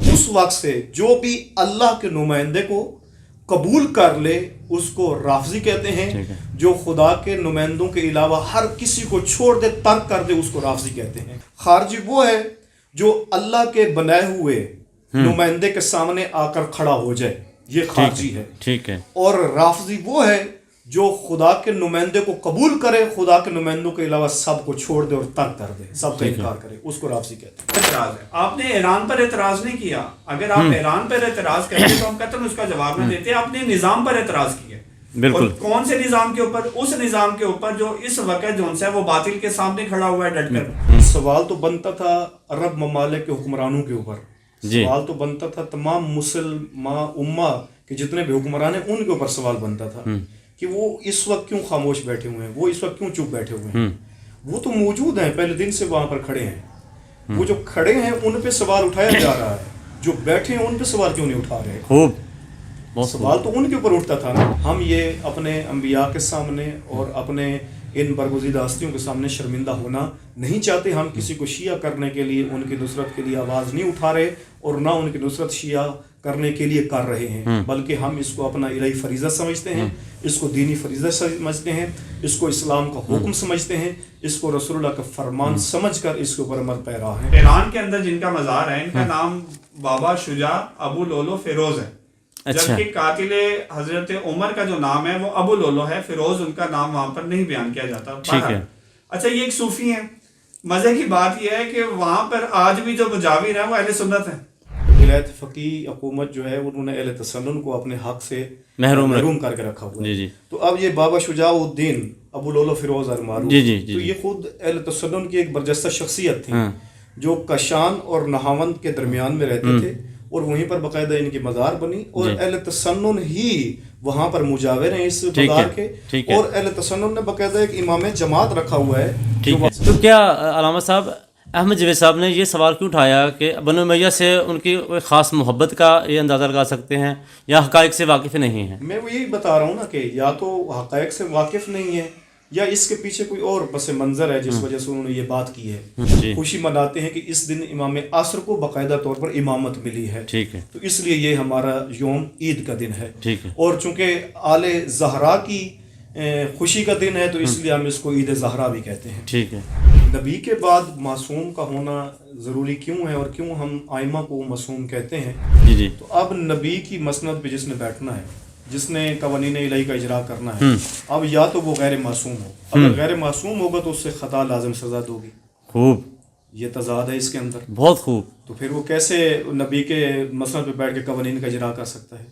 उस वक्त से जो भी अल्लाह के नुमाइंदे को कबूल कर ले उसको राफजी कहते हैं, जो खुदा के नुमाइंदों के अलावा हर किसी को छोड़ दे, तर्क कर दे, उसको राफजी कहते हैं। खारजी वो है जो अल्लाह के बनाए हुए नुमाइंदे के सामने आकर खड़ा हो जाए, ये खारजी है। ठीक है। और राफजी वो है जो खुदा के नुमाइंदे को कबूल करे, खुदा के नुमाइंदों के अलावा सब को छोड़ दे और तर्क कर दे, सब का इनकार करे, उसको राफजी कहते हैं। एतराज है, आपने ईरान पर एतराज नहीं किया। अगर आप ईरान पर एतराज करते तो हम कतई उसका जवाब न देते। आपने निजाम पर एतराज किया। बिल्कुल। और कौन से निजाम के ऊपर? उस निजाम के ऊपर जो इस वक्त जो है वो बातिल के सामने खड़ा हुआ है डटकर। सवाल तो बनता था अरब ममालिक के हुक्मरानों के ऊपर, सवाल तो बनता था तमाम मुसलमान उम्मा के जितने भी हुक्मरान हैं उनके ऊपर सवाल बनता था कि वो इस वक्त क्यों खामोश बैठे हुए हैं, वो इस वक्त क्यों चुप बैठे हुए हैं। वो तो मौजूद हैं, पहले दिन से वहां पर खड़े हैं। वो जो खड़े हैं उन पे सवाल उठाया जा रहा है, जो बैठे हैं उन पे सवाल क्यों नहीं उठा रहे। खूब। सवाल तो उनके ऊपर उठता था ना। हम ये अपने अंबिया के सामने और अपने इन बरगुज़ीदा हस्तियों के सामने शर्मिंदा होना नहीं चाहते। हम किसी को शिया करने के लिए, उनकी नुसरत के लिए आवाज़ नहीं उठा रहे और ना उनकी नुसरत शिया करने के लिए कर रहे हैं, बल्कि हम इसको अपना इलाही फरीज़ा समझते हैं, इसको दीनी फरीज़ा समझते हैं, इसको इस्लाम का हुक्म समझते हैं, इसको रसूलुल्लाह का फरमान समझकर इसके ऊपर अमल पैरा है। ईरान के अंदर जिनका मज़ार है इनका नाम बाबा शुजा अबू लोलो फिरोज है। जबकि कातिले हजरत उमर का जो नाम है वो अबू लोलो है, फिरोज उनका नाम वहां पर नहीं बयान किया जाता। ठीक है। अच्छा, ये एक सूफी है। मजे की बात यह है कि वहां पर आज भी जो मुजाविर है वो अहले सुन्नत है। विलायत फ़क़ीह हुकूमत जो है उन्होंने अहले तसन्नुन को अपने हक से महरूम करके रखा हुआ है। तो अब ये बाबा शुजाउद्दीन अबू लोलो फिरोज अल-मारूफ, तो ये खुद अहले तसन्नुन की एक बरजस्ता शख्सियत थी जो कशान और नहावंद के दरमियान में रहते थे और वहीं पर बाकायदा इनकी मज़ार बनी और अहले तसन्नुन ही वहाँ पर मुजाविर हैं इस मज़ार के। और अहले तसन्नुन ने बाकायदा एक इमाम जमात रखा हुआ है। तो क्या अलामा साहब अहमद जवेद साहब ने ये सवाल क्यों उठाया कि बनु उमय्या से उनकी कोई ख़ास मोहब्बत का ये अंदाज़ा लगा सकते हैं या हक़ाइक़ से वाकिफ़ नहीं है? मैं वो यही बता रहा हूँ ना कि या तो हक़ाइक़ से वाकिफ़ नहीं है या इसके पीछे कोई और बस मंजर है जिस वजह से उन्होंने ये बात की है। खुशी मनाते हैं कि इस दिन इमाम आसर को बाकायदा तौर पर इमामत मिली है। ठीक है। तो इसलिए ये हमारा यौम ईद का दिन है। ठीक है। और चूंकि आले ज़हरा की खुशी का दिन है तो इसलिए हम इसको ईद ज़हरा भी कहते हैं। ठीक है। नबी के बाद मासूम का होना ज़रूरी क्यों है और क्यों हम आइमा को मासूम कहते हैं? जी। तो अब नबी की मसनद पे जिसने बैठना है, जिसने कवानीन इलाही का इजरा करना है, अब या तो वो गैर मासूम हो। अगर गैर मासूम होगा तो उससे खता लाज़िम सज़ा दोगी। खूब। ये तज़ाद है इसके अंदर। बहुत खूब। तो फिर वो कैसे नबी के मसनद पे बैठ के कवानीन का इजरा कर सकता है?